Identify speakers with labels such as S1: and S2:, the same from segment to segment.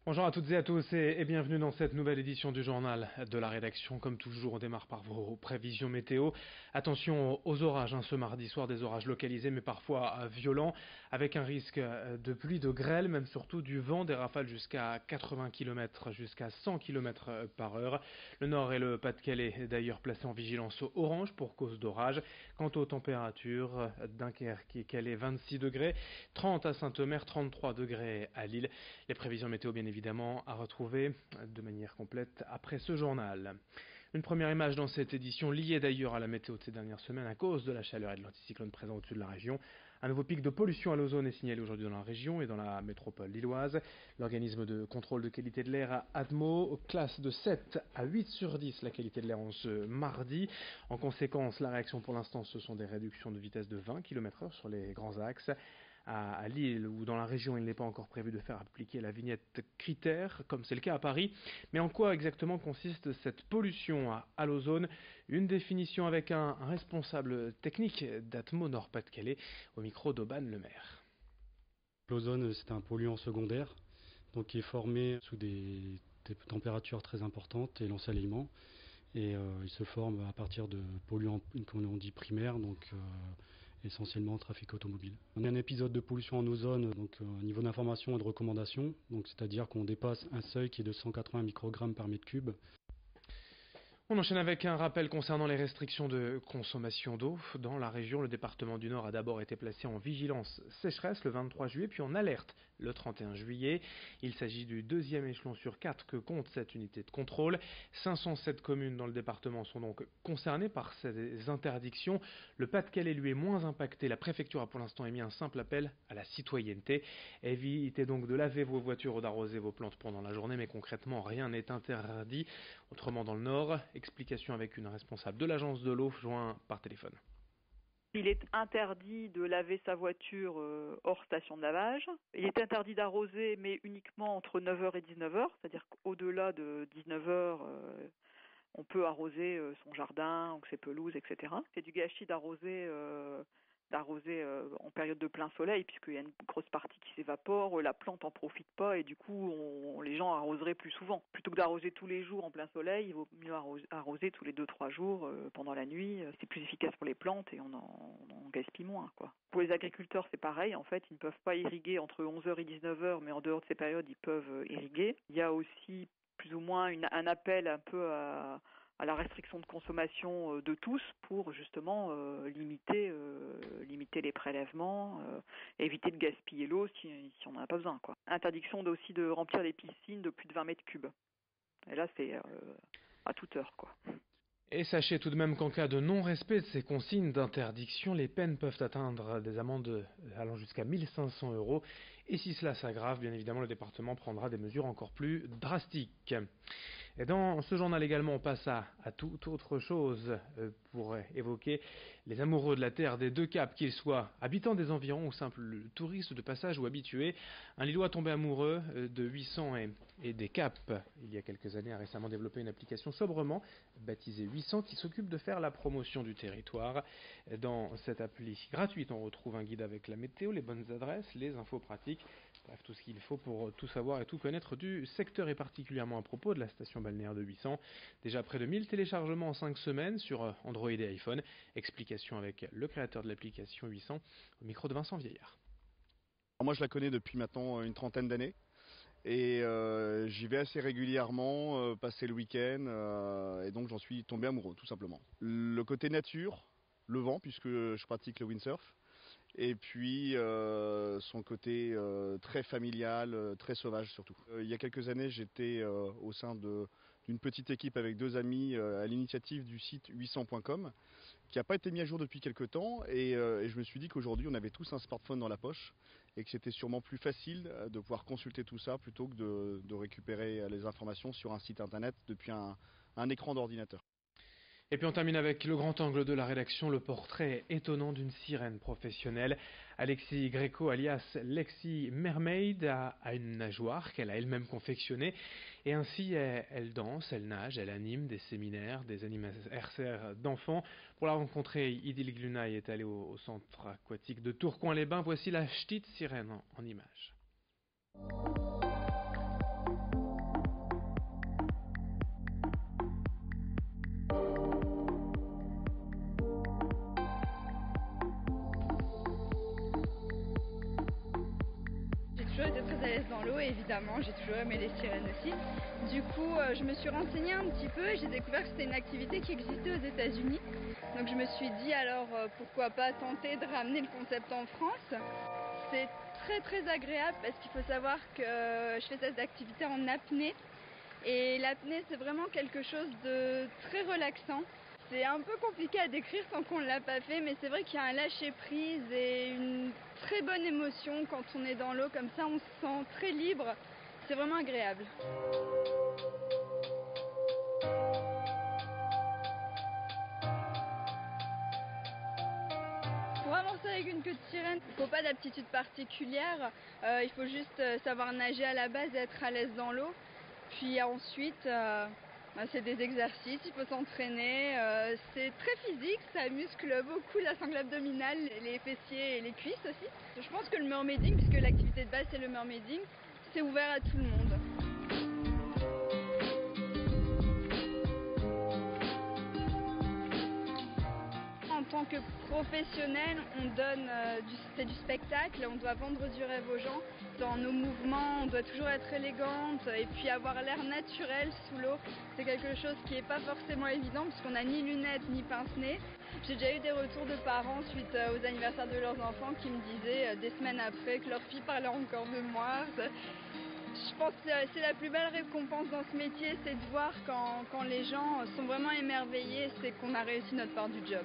S1: Bonjour à toutes et à tous et bienvenue dans cette nouvelle édition du journal de la rédaction. Comme toujours, on démarre par vos prévisions météo. Attention aux orages ce mardi soir, des orages localisés mais parfois violents, avec un risque de pluie, de grêle, même surtout du vent, des rafales jusqu'à 80 km, jusqu'à 100 km par heure. Le Nord et le Pas-de-Calais d'ailleurs placés en vigilance orange pour cause d'orage. Quant aux températures, Dunkerque et Calais 26 degrés, 30 à Saint-Omer, 33 degrés à Lille. Les prévisions météo bien évidemment à retrouver de manière complète après ce journal. Une première image dans cette édition liée d'ailleurs à la météo de ces dernières semaines à cause de la chaleur et de l'anticyclone présent au-dessus de la région. Un nouveau pic de pollution à l'ozone est signalé aujourd'hui dans la région et dans la métropole lilloise. L'organisme de contrôle de qualité de l'air ADMO classe de 7 à 8 sur 10 la qualité de l'air en ce mardi. En conséquence, la réaction pour l'instant, ce sont des réductions de vitesse de 20 km/h sur les grands axes. À Lille ou dans la région, il n'est pas encore prévu de faire appliquer la vignette critère, comme c'est le cas à Paris. Mais en quoi exactement consiste cette pollution à l'ozone? Une définition avec un responsable technique d'Atmo Nord-Pas-de-Calais, au micro d'Auban Lemaire.
S2: L'ozone, c'est un polluant secondaire, donc qui est formé sous des températures très importantes et l'ensoleillement. Et il se forme à partir de polluants qu'on dit primaires, donc essentiellement trafic automobile. On a un épisode de pollution en ozone, donc au niveau d'information et de recommandation, donc c'est-à-dire qu'on dépasse un seuil qui est de 180 microgrammes par mètre cube.
S1: On enchaîne avec un rappel concernant les restrictions de consommation d'eau. Dans la région, le département du Nord a d'abord été placé en vigilance sécheresse le 23 juillet, puis en alerte le 31 juillet. Il s'agit du deuxième échelon sur 4 que compte cette unité de contrôle. 507 communes dans le département sont donc concernées par ces interdictions. Le Pas-de-Calais, lui, est moins impacté. La préfecture a pour l'instant émis un simple appel à la citoyenneté. Évitez donc de laver vos voitures ou d'arroser vos plantes pendant la journée, mais concrètement, rien n'est interdit. Autrement, dans le Nord, explication avec une responsable de l'agence de l'eau, joint par téléphone.
S3: Il est interdit de laver sa voiture hors station de lavage. Il est interdit d'arroser, mais uniquement entre 9h et 19h, c'est-à-dire qu'au-delà de 19h, on peut arroser son jardin ou ses pelouses, etc. C'est du gâchis d'arroser en période de plein soleil, puisqu'il y a une grosse partie qui s'évapore, la plante en profite pas, et du coup, les gens arroseraient plus souvent. Plutôt que d'arroser tous les jours en plein soleil, il vaut mieux arroser tous les 2-3 jours pendant la nuit. C'est plus efficace pour les plantes et on en gaspille moins, quoi. Pour les agriculteurs, c'est pareil. En fait, ils ne peuvent pas irriguer entre 11h et 19h, mais en dehors de ces périodes, ils peuvent irriguer. Il y a aussi plus ou moins un appel un peu à la restriction de consommation de tous pour justement limiter les prélèvements, éviter de gaspiller l'eau si on n'en a pas besoin, quoi. Interdiction aussi de remplir les piscines de plus de 20 mètres cubes. Et là, c'est à toute heure, quoi.
S1: Et sachez tout de même qu'en cas de non-respect de ces consignes d'interdiction, les peines peuvent atteindre des amendes allant jusqu'à 1 500 €. Et si cela s'aggrave, bien évidemment, le département prendra des mesures encore plus drastiques. Et dans ce journal également, on passe à toute autre chose pour évoquer les amoureux de la terre des deux caps, qu'ils soient habitants des environs ou simples touristes de passage ou habitués. Un Lillois tombé amoureux de 800 et des caps, il y a quelques années, a récemment développé une application sobrement baptisée 800 qui s'occupe de faire la promotion du territoire. Dans cette appli gratuite, on retrouve un guide avec la météo, les bonnes adresses, les infos pratiques, bref, tout ce qu'il faut pour tout savoir et tout connaître du secteur et particulièrement à propos de la station balnéaire de 800. Déjà près de 1000 téléchargements en 5 semaines sur Android et iPhone. Explication avec le créateur de l'application 800 au micro de Vincent Vieillard.
S4: Moi je la connais depuis maintenant une trentaine d'années et j'y vais assez régulièrement, passer le week-end et donc j'en suis tombé amoureux tout simplement. Le côté nature, le vent puisque je pratique le windsurf et puis son côté très familial, très sauvage surtout. Il y a quelques années j'étais au sein d'une petite équipe avec deux amis à l'initiative du site 800.com qui n'a pas été mis à jour depuis quelques temps et je me suis dit qu'aujourd'hui on avait tous un smartphone dans la poche et que c'était sûrement plus facile de pouvoir consulter tout ça plutôt que de récupérer les informations sur un site internet depuis un écran d'ordinateur.
S1: Et puis on termine avec le grand angle de la rédaction, le portrait étonnant d'une sirène professionnelle. Alexis Greco, alias Lexi Mermaid, a une nageoire qu'elle a elle-même confectionnée. Et ainsi, elle danse, elle nage, elle anime des séminaires, des anniversaires d'enfants. Pour la rencontrer, Idil Glunaï est allé au centre aquatique de Tourcoing-les-Bains. Voici la petite sirène en images.
S5: l'eau, et évidemment j'ai toujours aimé les sirènes aussi. Du coup je me suis renseignée un petit peu et j'ai découvert que c'était une activité qui existait aux États-Unis. Donc je me suis dit alors pourquoi pas tenter de ramener le concept en France. C'est très très agréable parce qu'il faut savoir que je fais cette activité en apnée. Et l'apnée, c'est vraiment quelque chose de très relaxant. C'est un peu compliqué à décrire tant qu'on ne l'a pas fait, mais c'est vrai qu'il y a un lâcher-prise et une très bonne émotion quand on est dans l'eau. Comme ça, on se sent très libre. C'est vraiment agréable. Pour avancer avec une queue de sirène, il ne faut pas d'aptitude particulière. Il faut juste savoir nager à la base et être à l'aise dans l'eau. Puis ensuite, c'est des exercices, il faut s'entraîner. C'est très physique, ça muscle beaucoup la sangle abdominale, les fessiers et les cuisses aussi. Je pense que le mermaiding, puisque l'activité de base c'est le mermaiding, c'est ouvert à tout le monde. En tant que professionnel, on donne c'est du spectacle, on doit vendre du rêve aux gens. Dans nos mouvements, on doit toujours être élégante et puis avoir l'air naturel sous l'eau. C'est quelque chose qui n'est pas forcément évident puisqu'on n'a ni lunettes ni pince-nez. J'ai déjà eu des retours de parents suite aux anniversaires de leurs enfants qui me disaient des semaines après que leur fille parlait encore de moi. Je pense que c'est la plus belle récompense dans ce métier, c'est de voir quand les gens sont vraiment émerveillés, c'est qu'on a réussi notre part du job.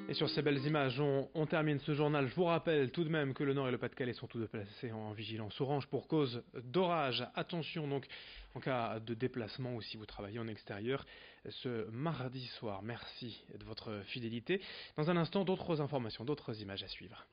S1: Et sur ces belles images, on termine ce journal. Je vous rappelle tout de même que le Nord et le Pas-de-Calais sont tous deux placés en vigilance orange pour cause d'orage. Attention donc en cas de déplacement ou si vous travaillez en extérieur ce mardi soir. Merci de votre fidélité. Dans un instant, d'autres informations, d'autres images à suivre.